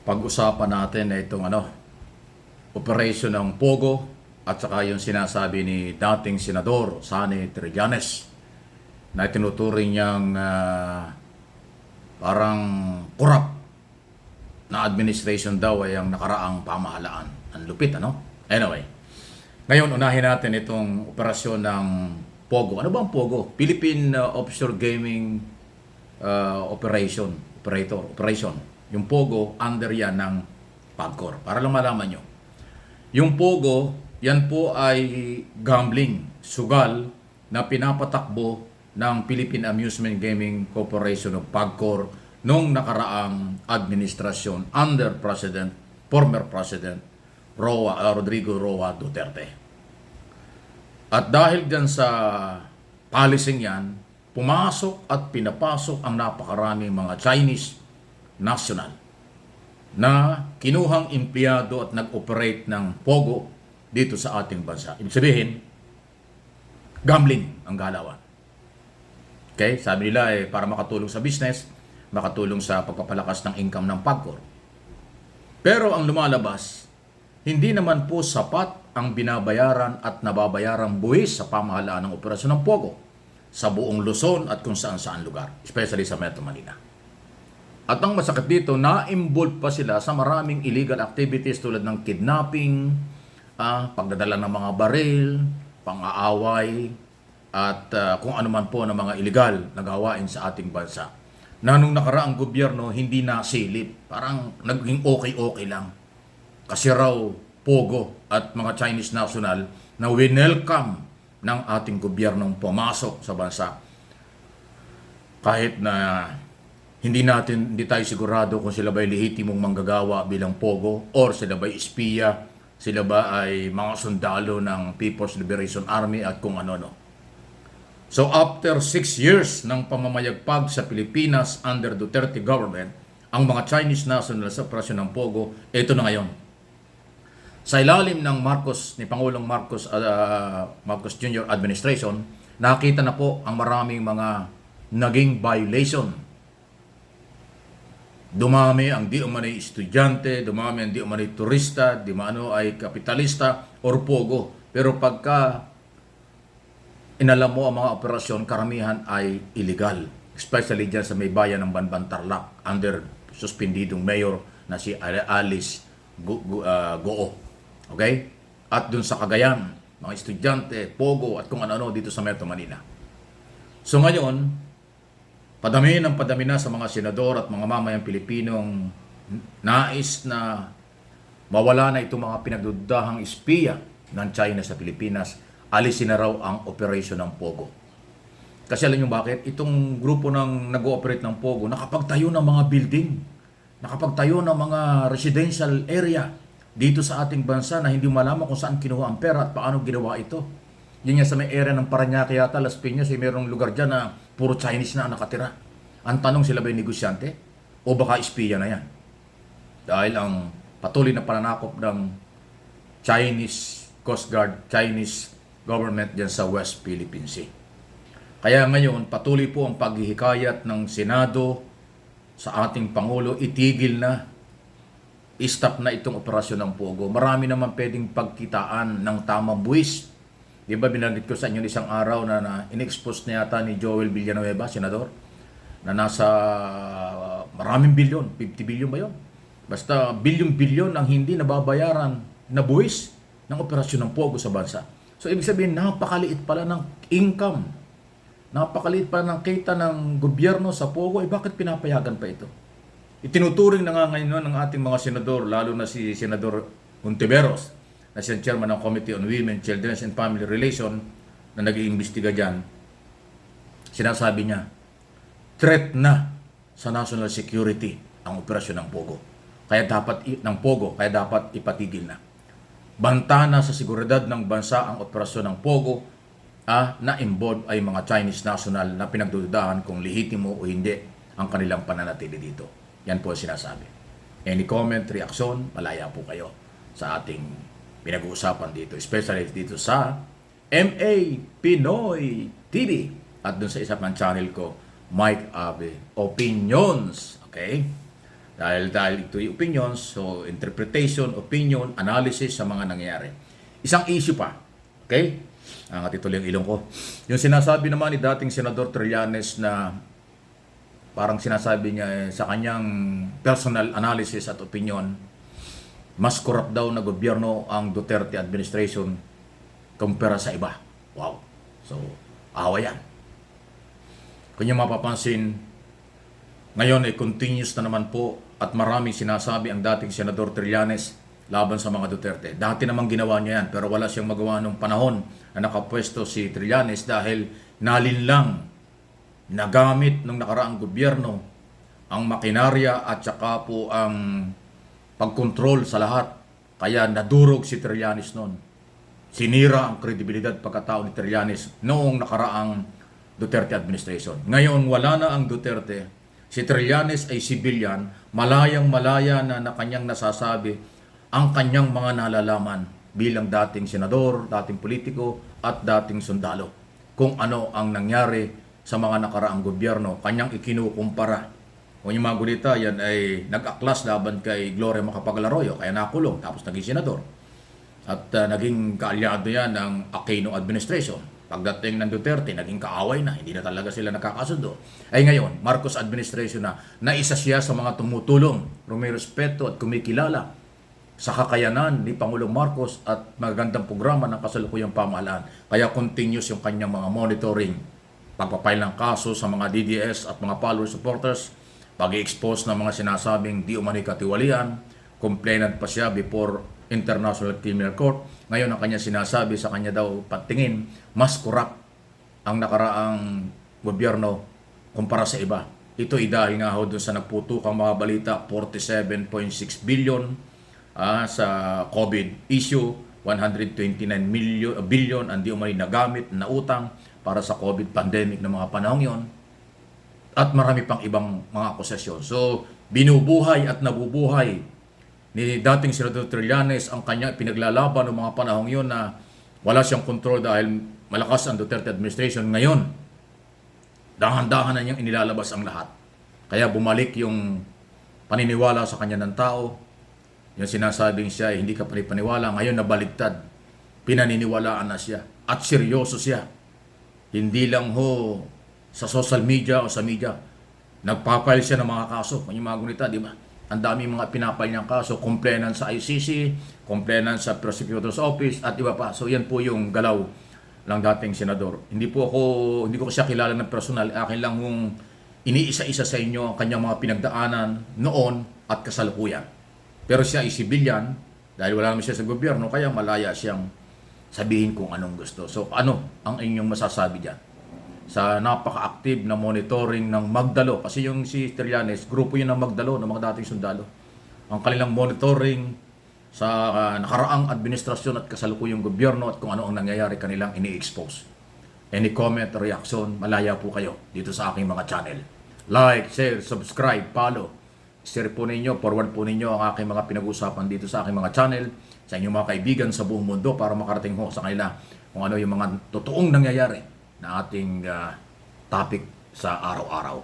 Pag-usapan natin na itong operation ng Pogo at saka yung sinasabi ni dating Senador Sani Trillanes na tinuturing niyang parang corrupt na administration daw ay ang nakaraang pamahalaan. Ang lupit, ano? Anyway, ngayon unahin natin itong operasyon ng Pogo. Ano ba ang Pogo? Philippine Offshore Gaming Operation. Yung Pogo, under yan ng PAGCOR. Para lang malaman nyo. Yung Pogo, yan po ay gambling, sugal, na pinapatakbo ng Philippine Amusement Gaming Corporation of PAGCOR noong nakaraang administrasyon under former President Rodrigo Roa Duterte. At dahil dyan sa policing yan, pumasok at pinapasok ang napakaraming mga Chinese national na kinuhang empleyado at nag-operate ng Pogo dito sa ating bansa. Ibig sabihin, gambling ang galawan. Okay? Sabi nila para makatulong sa business, makatulong sa pagpapalakas ng income ng PAGCOR. Pero ang lumalabas, hindi naman po sapat ang binabayaran at nababayarang buwis sa pamahalaan ng operasyon ng Pogo sa buong Luzon at kung saan-saan lugar, especially sa Metro Manila. At ang masakit dito, na-involve pa sila sa maraming illegal activities tulad ng kidnapping, pagdadala ng mga baril, pang-aaway, at kung ano man po ng mga illegal na gawain sa ating bansa. Na nung nakaraang gobyerno, hindi nasilip. Parang naging okay-okay lang. Kasi raw Pogo at mga Chinese national na winelcome ng ating gobyernong pumasok sa bansa. Kahit na hindi tayo sigurado kung sila ba'y lehitimong manggagawa bilang Pogo or sila ba'y espiya, sila ba ay mga sundalo ng People's Liberation Army at kung ano-ano. So after 6 years ng pamamayagpag sa Pilipinas under Duterte government, ang mga Chinese national sa operasyon ng Pogo, ito na ngayon. Sa ilalim ng ni Pangulong Marcos Jr. administration, nakita na po ang maraming mga naging violation. Dumami ang di umanay estudyante, dumami ang di umanay turista, di umano ay kapitalista or Pogo. Pero pagka inalam mo ang mga operasyon, karamihan ay illegal. Especially dyan sa may bayan ng Banban Tarlac under suspendidong mayor na si Alice Goo. Okay? At dun sa Cagayan, mga estudyante, Pogo at kung ano-ano dito sa Metro Manila. So ngayon, padami na sa mga senador at mga mamayang Pilipinong nais na mawala na itong mga pinagdudahang espiya ng China sa Pilipinas, alisin na raw ang operasyon ng Pogo. Kasi alam nyo bakit? Itong grupo ng nag-ooperate ng Pogo, nakapagtayo ng mga building, nakapagtayo ng mga residential area dito sa ating bansa na hindi malaman kung saan kinuha ang pera at paano ginawa ito. Yun nga sa may area ng Parañaque yata, Las Piñas, mayroong lugar dyan na puro Chinese na nakatira. Ang tanong, sila ba'y negosyante? O baka espiya na yan? Dahil ang patuloy na pananakop ng Chinese Coast Guard, Chinese government dyan sa West Philippine Sea. Kaya ngayon, patuloy po ang paghihikayat ng Senado sa ating Pangulo, itigil na, i-stop na itong operasyon ng Pogo. Marami naman pwedeng pagkitaan ng tamang buwis. Di ba binanggit ko sa inyo isang araw na in-expose na yata ni Joel Villanueva, senador, na nasa maraming bilyon, 50 billion ba yun? Basta bilyon-bilyon ang hindi nababayaran na buwis ng operasyon ng Pogo sa bansa. So ibig sabihin, napakaliit pala ng income. Napakaliit pala ng kita ng gobyerno sa Pogo. Bakit pinapayagan pa ito? Itinuturing na nga ngayon ng ating mga senador, lalo na si Senador Ontiveros, na siya chairman ng Committee on Women, Children and Family Relation, na nag-iimbestiga dyan. Sinasabi niya, threat na sa national security ang operasyon ng Pogo. Kaya dapat ipatigil na. Banta na sa seguridad ng bansa ang operasyon ng Pogo na involved ay mga Chinese national na pinagdududahan kung lehitimo o hindi ang kanilang pananatili dito. Yan po sinasabi. Any comment, reaksyon, malaya po kayo sa ating pinag-uusapan dito. Especially dito sa MA Pinoy TV. At dun sa isa pang channel ko, Mike Ave Opinions. Okay? Dahil ito'y opinions, so interpretation, opinion, analysis sa mga nangyayari. Isang issue pa, okay? Angat ituloy ang ilong ko. Yung sinasabi naman ni dating Senador Trillanes na parang sinasabi niya sa kanyang personal analysis at opinion, mas corrupt daw na gobyerno ang Duterte administration kumpara sa iba. Wow. So, awa yan. Kung niyo mapapansin, ngayon ay continuous na naman po at maraming sinasabi ang dating Senador Trillanes laban sa mga Duterte. Dati namang ginawa niya yan pero wala siyang magawa nung panahon na nakapwesto si Trillanes dahil nalinlang nagamit ng nakaraang gobyerno ang makinarya at saka po ang pagkontrol sa lahat. Kaya nadurog si Trillanes noon. Sinira ang kredibilidad pagkatao ni Trillanes noong nakaraang Duterte administration. Ngayon wala na ang Duterte. Si Trillanes ay civilian, malayang-malaya na kanyang nasasabi ang kanyang mga nalalaman bilang dating senador, dating politiko at dating sundalo. Kung ano ang nangyari sa mga nakaraang gobyerno, kanyang ikinukumpara. Kung yung mga gulita, yan ay nag-aklas laban kay Gloria Macapagal-Arroyo, kaya nakulong, tapos naging senador. At naging kaalyado yan ng Aquino administration. Pagdating ng Duterte, naging kaaway na, hindi na talaga sila nakakasundo. Ay ngayon, Marcos administration na isa siya sa mga tumutulong, rumirespeto at kumikilala sa kakayanan ni Pangulong Marcos at magandang programa ng kasalukuyang pamahalaan. Kaya continuous yung kanyang mga monitoring, pagpapail ng kaso sa mga DDS at mga follower supporters, pag-i-expose ng mga sinasabing di umano'y katiwalian, complainant pa siya before International Criminal Court. Ngayon ang kanya sinasabi sa kanya daw patingin, mas corrupt ang nakaraang gobyerno kumpara sa iba. Ito ay dahil nga ho doon sa nagputukang mga balita, 47.6 billion sa COVID issue, 129 billion ang di umano'y nagamit na utang para sa COVID pandemic ng mga panahong yon. At marami pang ibang mga akusasyon. So, binubuhay at nabubuhay ni dating Senador Trillanes ang kanya pinaglalaban ng mga panahong yon na wala siyang kontrol dahil malakas ang Duterte administration. Ngayon, dahan-dahan na niyang inilalabas ang lahat. Kaya bumalik yung paniniwala sa kanya ng tao. Yung sinasabing siya hindi ka panipaniwala, ngayon nabaligtad. Pinaniniwalaan na siya. At seryoso siya. Hindi lang ho sa social media o sa media. Nagpapile siya ng mga kaso. Kung yung mga gunita, di ba? Ang dami mga pinapal niyang kaso, complainant sa ICC, complainant sa Prosecutor's Office, at iba pa. So yan po yung galaw ng dating senador. Hindi ko siya kilala ng personal. Akin lang yung iniisa-isa sa inyo ang kanyang mga pinagdaanan noon at kasalukuyan. Pero siya ay civilian, dahil wala naman siya sa gobyerno, kaya malaya siyang sabihin kung anong gusto. So ano ang inyong masasabi dyan? Sa napaka-active na monitoring ng Magdalo. Kasi yung si Trillanes, grupo yun ng Magdalo, ng mga dating sundalo. Ang kanilang monitoring sa nakaraang administrasyon at kasalukuyang gobyerno at kung ano ang nangyayari kanilang ini-expose. Any comment or reaction, malaya po kayo dito sa aking mga channel. Like, share, subscribe, follow. Share po ninyo, forward po ninyo ang aking mga pinag-usapan dito sa aking mga channel, sa inyong mga kaibigan sa buong mundo para makarating ho sa kanila kung ano yung mga totoong nangyayari na ating topic sa araw-araw.